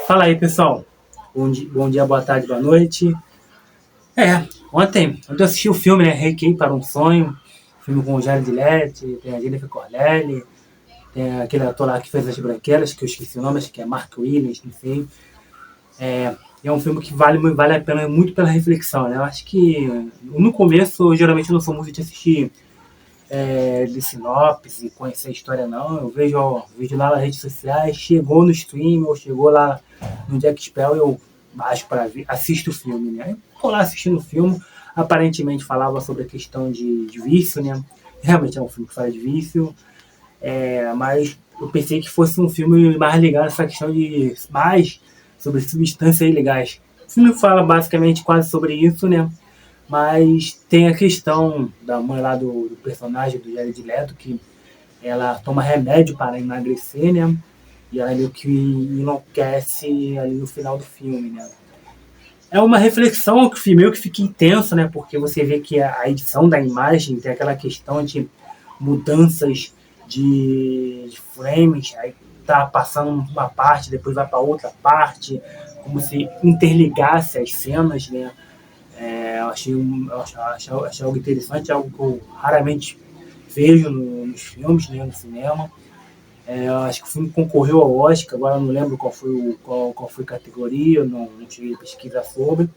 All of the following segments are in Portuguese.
Fala aí, pessoal. Bom dia, boa tarde, boa noite. Ontem eu assisti o filme, né? Requiem para um Sonho. Filme com o Jared Leto, tem a Jennifer Connelly, tem aquele ator lá que fez As Branquelas, que eu esqueci o nome, acho que é Mark Williams, enfim. É um filme que vale a pena muito pela reflexão, né? Eu acho que no começo, eu geralmente não sou muito de assistir de sinopse, conhecer a história, não. Eu vejo o vídeo lá nas redes sociais, chegou no stream ou chegou lá no Jack Spell, eu baixo para ver, assisto o filme, né? Aí tô lá assistindo o filme, aparentemente falava sobre a questão de vício, né? Realmente é um filme que fala de vício, mas eu pensei que fosse um filme mais ligado a essa questão de mais sobre substâncias ilegais. O filme fala basicamente quase sobre isso, né? Mas tem a questão da mãe lá do personagem do Jared Leto, que ela toma remédio para emagrecer, né? E ela meio que enlouquece ali no final do filme, né? É uma reflexão que meio que fica intensa, né? Porque você vê que a edição da imagem tem aquela questão de mudanças de frames, aí tá passando uma parte, depois vai para outra parte, como se interligasse as cenas, né? Achei algo interessante, algo que eu raramente vejo nos filmes, né, no cinema. Eu acho que o filme concorreu ao Oscar, agora eu não lembro qual foi a categoria, eu não cheguei a pesquisar sobre.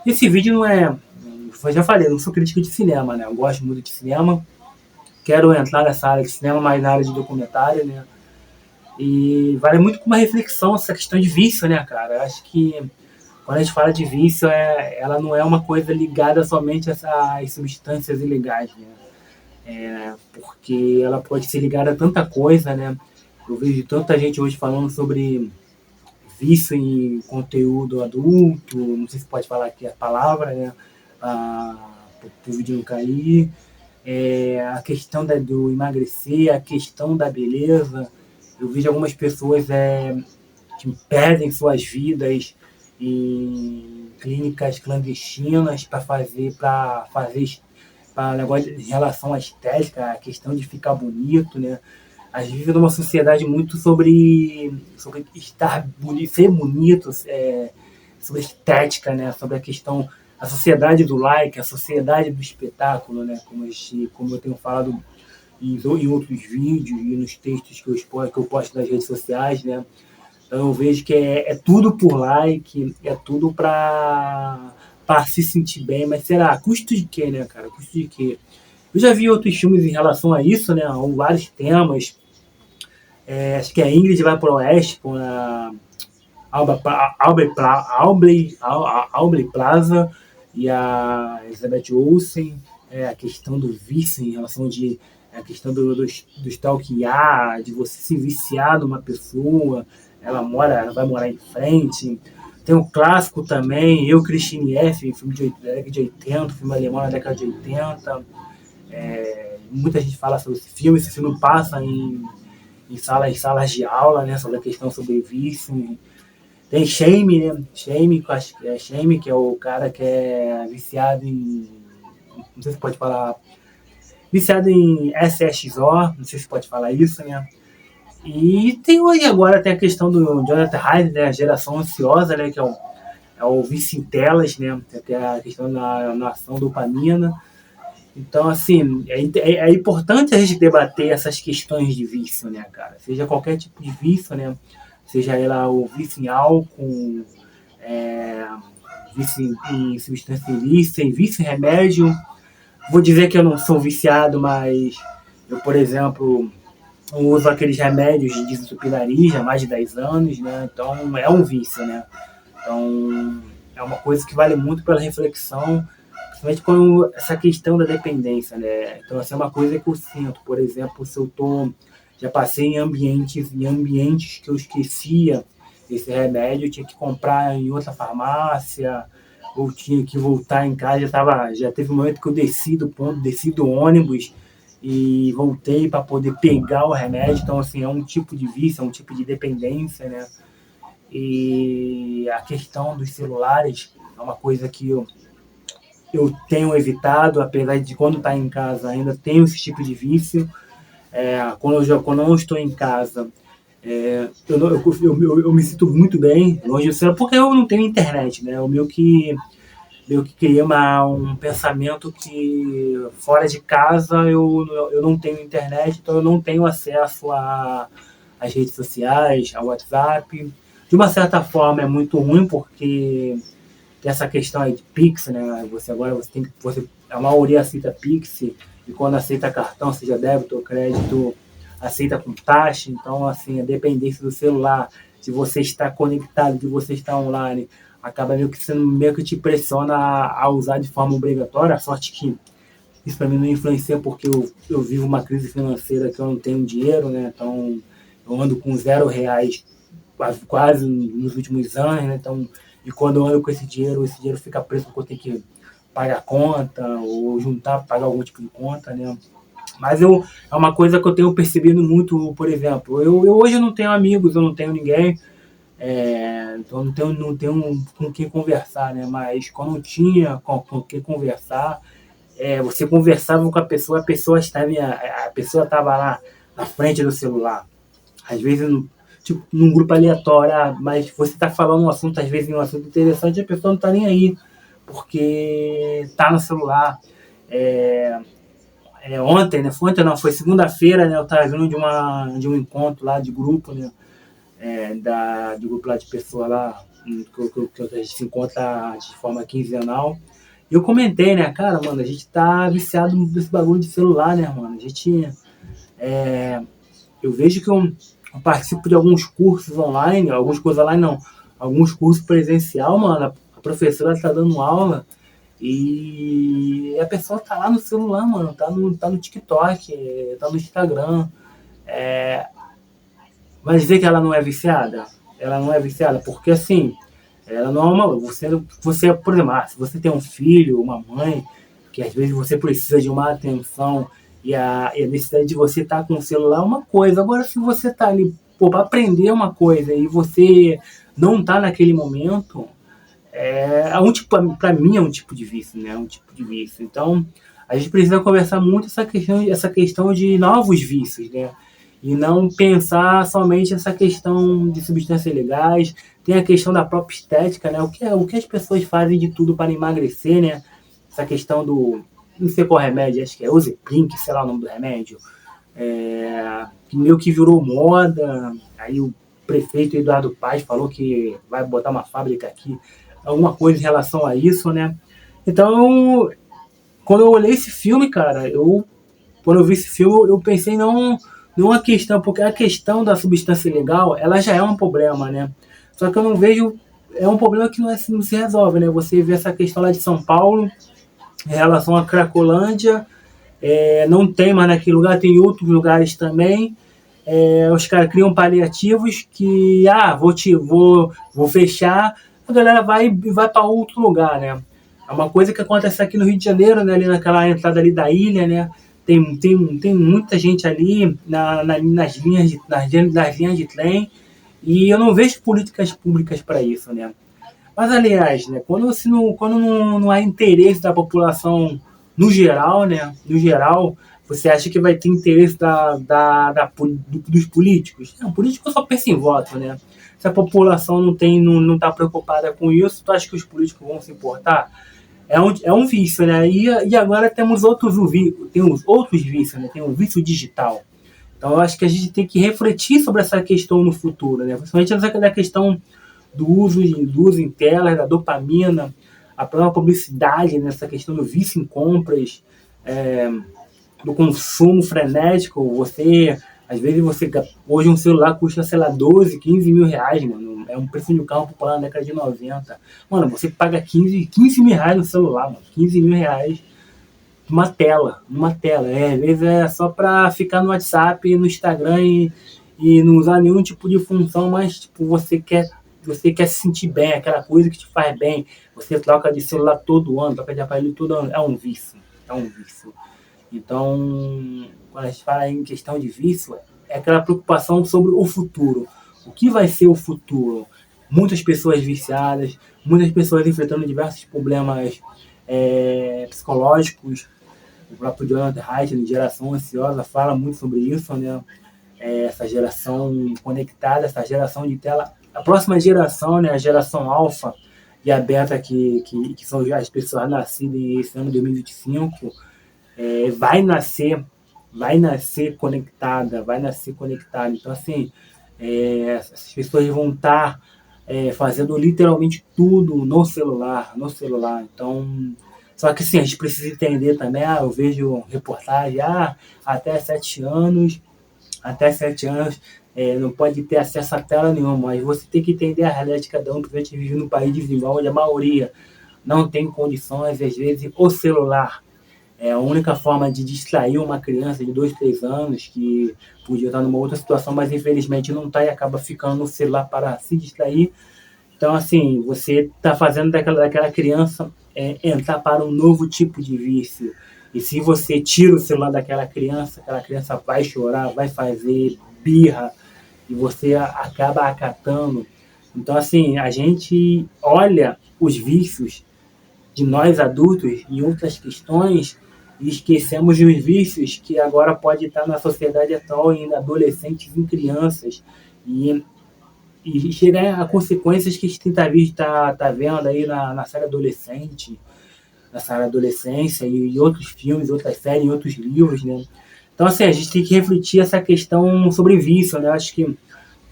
Esse vídeo não é. Eu já falei, eu não sou crítico de cinema, né? Eu gosto muito de cinema, quero entrar nessa área de cinema, mais na área de documentário, né? E vale muito como uma reflexão essa questão de vício, né, cara? Eu acho que quando a gente fala de vício, ela não é uma coisa ligada somente a essas substâncias ilegais, né? Porque ela pode ser ligada a tanta coisa, né? Eu vejo tanta gente hoje falando sobre vício em conteúdo adulto, não sei se pode falar aqui a palavra, né? Para o vídeo não cair. A questão do emagrecer, a questão da beleza. Eu vejo algumas pessoas que perdem suas vidas em clínicas clandestinas para fazer para negócio em relação à estética, a questão de ficar bonito, né? A gente vive numa sociedade muito sobre estar bonito, ser bonito, sobre estética, né? Sobre a questão, a sociedade do like, a sociedade do espetáculo, né? Como eu tenho falado em outros vídeos e nos textos que eu posto nas redes sociais, né? Então eu vejo que é tudo por like, é tudo para se sentir bem, mas será? Custo de quê, né, cara? Custo de quê? Eu já vi outros filmes em relação a isso, né? Vários temas. Acho que a Ingrid vai para o Oeste com a Aubrey Plaza e a Elizabeth Olsen. A questão do vício em relação a questão do stalkear, de você se viciar numa pessoa, ela vai morar em frente. Tem um clássico também, Eu, Christine F., filme da década de 80, filme alemão da década de 80. Muita gente fala sobre esse filme passa em salas de aula, né, sobre a questão sobre vício. Tem Shame, né? Shame, que é o cara que é viciado em. Não sei se pode falar. Viciado em SSO, não sei se pode falar isso, né? E tem hoje agora tem a questão do Jonathan Hyde, né? A geração ansiosa, né? Que é o vício em telas, né? Tem a questão da ação dopamina. Então, assim, é importante a gente debater essas questões de vício, né, cara? Seja qualquer tipo de vício, né? Seja ela o vício em álcool, é, vício em substância ilícita, vício em remédio. Vou dizer que eu não sou viciado, mas eu, por exemplo, uso aqueles remédios de desupilaria há mais de 10 anos, né? Então, é um vício, né? Então, é uma coisa que vale muito pela reflexão, principalmente com essa questão da dependência, né? Então, essa é uma coisa que eu sinto. Por exemplo, se eu já passei em ambientes que eu esquecia esse remédio, eu tinha que comprar em outra farmácia, ou tinha que voltar em casa, já teve um momento que eu desci do ônibus e voltei para poder pegar o remédio. Então, assim, é um tipo de vício, é um tipo de dependência, né? E a questão dos celulares é uma coisa que eu tenho evitado, apesar de quando está em casa ainda tenho esse tipo de vício. Quando eu não estou em casa, Eu me sinto muito bem longe do celular, porque eu não tenho internet, né? Meio que criei um pensamento que fora de casa eu não tenho internet, então eu não tenho acesso às redes sociais, ao WhatsApp. De uma certa forma é muito ruim, porque tem essa questão aí de Pix, né? A maioria aceita Pix, e quando aceita cartão, seja débito ou crédito, aceita com taxa. Então, assim, a dependência do celular, de você estar conectado, de você estar online, acaba meio que te pressiona a usar de forma obrigatória. A sorte que isso para mim não influencia, porque eu vivo uma crise financeira que eu não tenho dinheiro, né? Então, eu ando com R$ 0 quase nos últimos anos, né? Então, e quando eu ando com esse dinheiro fica preso porque eu tenho que pagar conta ou juntar para pagar algum tipo de conta, né? Mas é uma coisa que eu tenho percebido muito, por exemplo, eu hoje não tenho amigos, eu não tenho ninguém, então não tenho com quem conversar, né? Mas quando eu tinha com quem conversar, você conversava com a pessoa estava lá na frente do celular. Às vezes, tipo, num grupo aleatório, mas você está falando um assunto, às vezes, um assunto interessante, a pessoa não está nem aí, porque está no celular. É, ontem, né? Ontem não, foi segunda-feira, né? Eu estava vindo de um encontro lá de grupo, né? De grupo lá de pessoas lá, que a gente se encontra de forma quinzenal. E eu comentei, né, cara, mano, a gente tá viciado nesse bagulho de celular, né, mano? A gente. É, eu vejo que eu participo de alguns cursos online, alguns cursos online não, alguns cursos presencial, mano. A professora tá dando aula e a pessoa tá lá no celular, mano, tá no TikTok, tá no Instagram. Vai dizer que ela não é viciada? Ela não é viciada, porque assim, ela não é uma. Você, por exemplo, se você tem um filho, uma mãe, que às vezes você precisa de uma atenção e a necessidade de você estar com o celular é uma coisa. Agora, se você está ali para aprender uma coisa e você não está naquele momento, para mim é um tipo de vício, né? É um tipo de vício. Então, a gente precisa conversar muito essa questão de novos vícios, né? E não pensar somente essa questão de substâncias legais. Tem a questão da própria estética, né? O que as pessoas fazem de tudo para emagrecer, né? Essa questão do, não sei qual remédio, acho que é Ozempic, sei lá o nome do remédio, que meio que virou moda. Aí o prefeito Eduardo Paes falou que vai botar uma fábrica aqui, alguma coisa em relação a isso, né? Então, quando eu olhei esse filme, cara, quando eu vi esse filme, eu pensei não a questão, porque a questão da substância ilegal, ela já é um problema, né? Só que eu não vejo, é um problema que não se resolve, né? Você vê essa questão lá de São Paulo, em relação à Cracolândia, não tem mais naquele lugar, tem outros lugares também. Os caras criam paliativos que, vou fechar, a galera vai para outro lugar, né? É uma coisa que acontece aqui no Rio de Janeiro, né? Ali naquela entrada ali da ilha, né? Tem muita gente ali nas linhas de trem, e eu não vejo políticas públicas para isso, né? Mas, aliás, né, quando não há interesse da população no geral, né, no geral, você acha que vai ter interesse dos políticos? Não, o político só pensa em voto, né? Se a população não está preocupada com isso, tu acha que os políticos vão se importar? É um vício, né? E agora tem os outros vícios, né? Tem o vício digital. Então, eu acho que a gente tem que refletir sobre essa questão no futuro, né? Principalmente essa questão do uso em telas, da dopamina, a própria publicidade, nessa questão do vício em compras, do consumo frenético. Às vezes, hoje um celular custa, sei lá, 12, 15 mil reais, mano. É um preço de um carro popular na década de 90. Mano, você paga 15 mil reais no celular, mano. 15 mil reais numa tela. Às vezes é só pra ficar no WhatsApp, no Instagram e não usar nenhum tipo de função, mas tipo, você quer se sentir bem, aquela coisa que te faz bem. Você troca de celular todo ano, troca de aparelho todo ano. É um vício. É um vício. Então, quando a gente fala em questão de vício, é aquela preocupação sobre o futuro. O que vai ser o futuro? Muitas pessoas viciadas, muitas pessoas enfrentando diversos problemas psicológicos. O próprio Jonathan Haidt, de Geração Ansiosa, fala muito sobre isso, né? essa geração conectada, essa geração de tela. A próxima geração, né, a geração alfa e a beta, que são as pessoas nascidas esse ano 2025, vai nascer conectada, vai nascer conectada. Então, assim, essas pessoas vão estar fazendo literalmente tudo no celular, no celular. Então, só que assim, a gente precisa entender também, eu vejo reportagem, até 7 anos não pode ter acesso a tela nenhuma, mas você tem que entender a realidade de cada um, porque a gente vive num país desigual, onde a maioria não tem condições, às vezes o celular é a única forma de distrair uma criança de 2, 3 anos que podia estar numa outra situação, mas infelizmente não está e acaba ficando no celular para se distrair. Então, assim, você está fazendo daquela criança entrar para um novo tipo de vício. E se você tira o celular daquela criança, aquela criança vai chorar, vai fazer birra, e você acaba acatando. Então, assim, a gente olha os vícios de nós adultos em outras questões e esquecemos dos vícios que agora pode estar na sociedade atual em adolescentes e em crianças. E chegar a consequências que a gente tá vendo aí na série adolescente, na série adolescência e outros filmes, outras séries, outros livros, né? Então, assim, a gente tem que refletir essa questão sobre vício, né? Acho que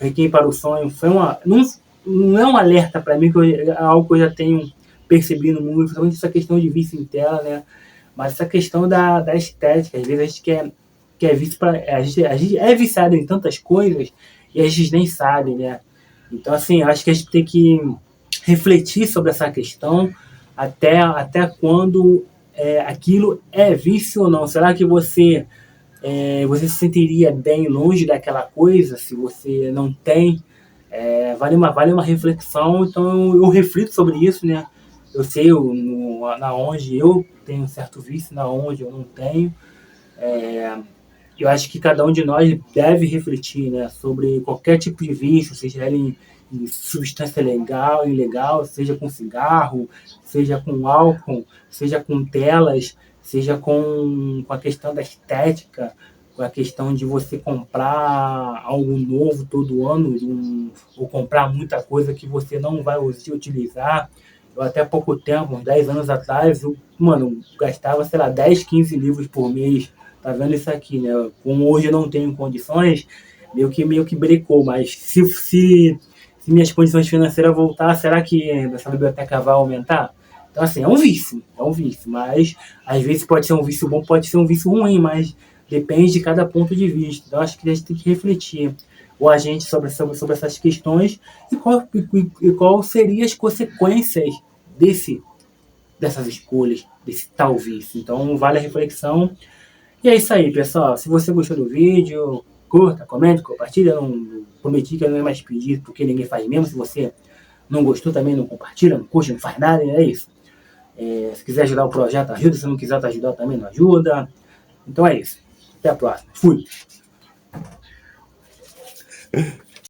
Requiem para o Sonho foi não é um alerta para mim, é algo que eu já tenho percebido no mundo, principalmente essa questão de vício em tela, né? Mas essa questão da estética, às vezes a gente quer vício para. A gente é viciado em tantas coisas e a gente nem sabe, né? Então, assim, acho que a gente tem que refletir sobre essa questão até quando aquilo é vício ou não. Será que você se sentiria bem longe daquela coisa se você não tem? Vale uma reflexão, então eu reflito sobre isso, né? Eu sei na onde eu tenho um certo vício, na onde eu não tenho. Eu acho que cada um de nós deve refletir, né, sobre qualquer tipo de vício, seja ele em substância legal, ilegal, seja com cigarro, seja com álcool, seja com telas, seja com a questão da estética, com a questão de você comprar algo novo todo ano, ou comprar muita coisa que você não vai utilizar. Eu até pouco tempo, uns 10 anos atrás, gastava, sei lá, 10, 15 livros por mês. Tá vendo isso aqui, né? Como hoje eu não tenho condições, meio que brecou, mas se minhas condições financeiras voltar, será que essa biblioteca vai aumentar? Então, assim, é um vício, mas às vezes pode ser um vício bom, pode ser um vício ruim, mas depende de cada ponto de vista. Então, acho que a gente tem que refletir o agente sobre essas questões e qual seriam as consequências dessas escolhas, desse tal vício. Então, vale a reflexão. E é isso aí, pessoal. Se você gostou do vídeo, curta, comente, compartilha. Eu não prometi que eu não ia mais pedir, porque ninguém faz mesmo. Se você não gostou também, não compartilha, não curte, não faz nada, é isso. Se quiser ajudar o projeto, ajuda. Se não quiser te ajudar também, não ajuda. Então é isso. Até a próxima. Fui.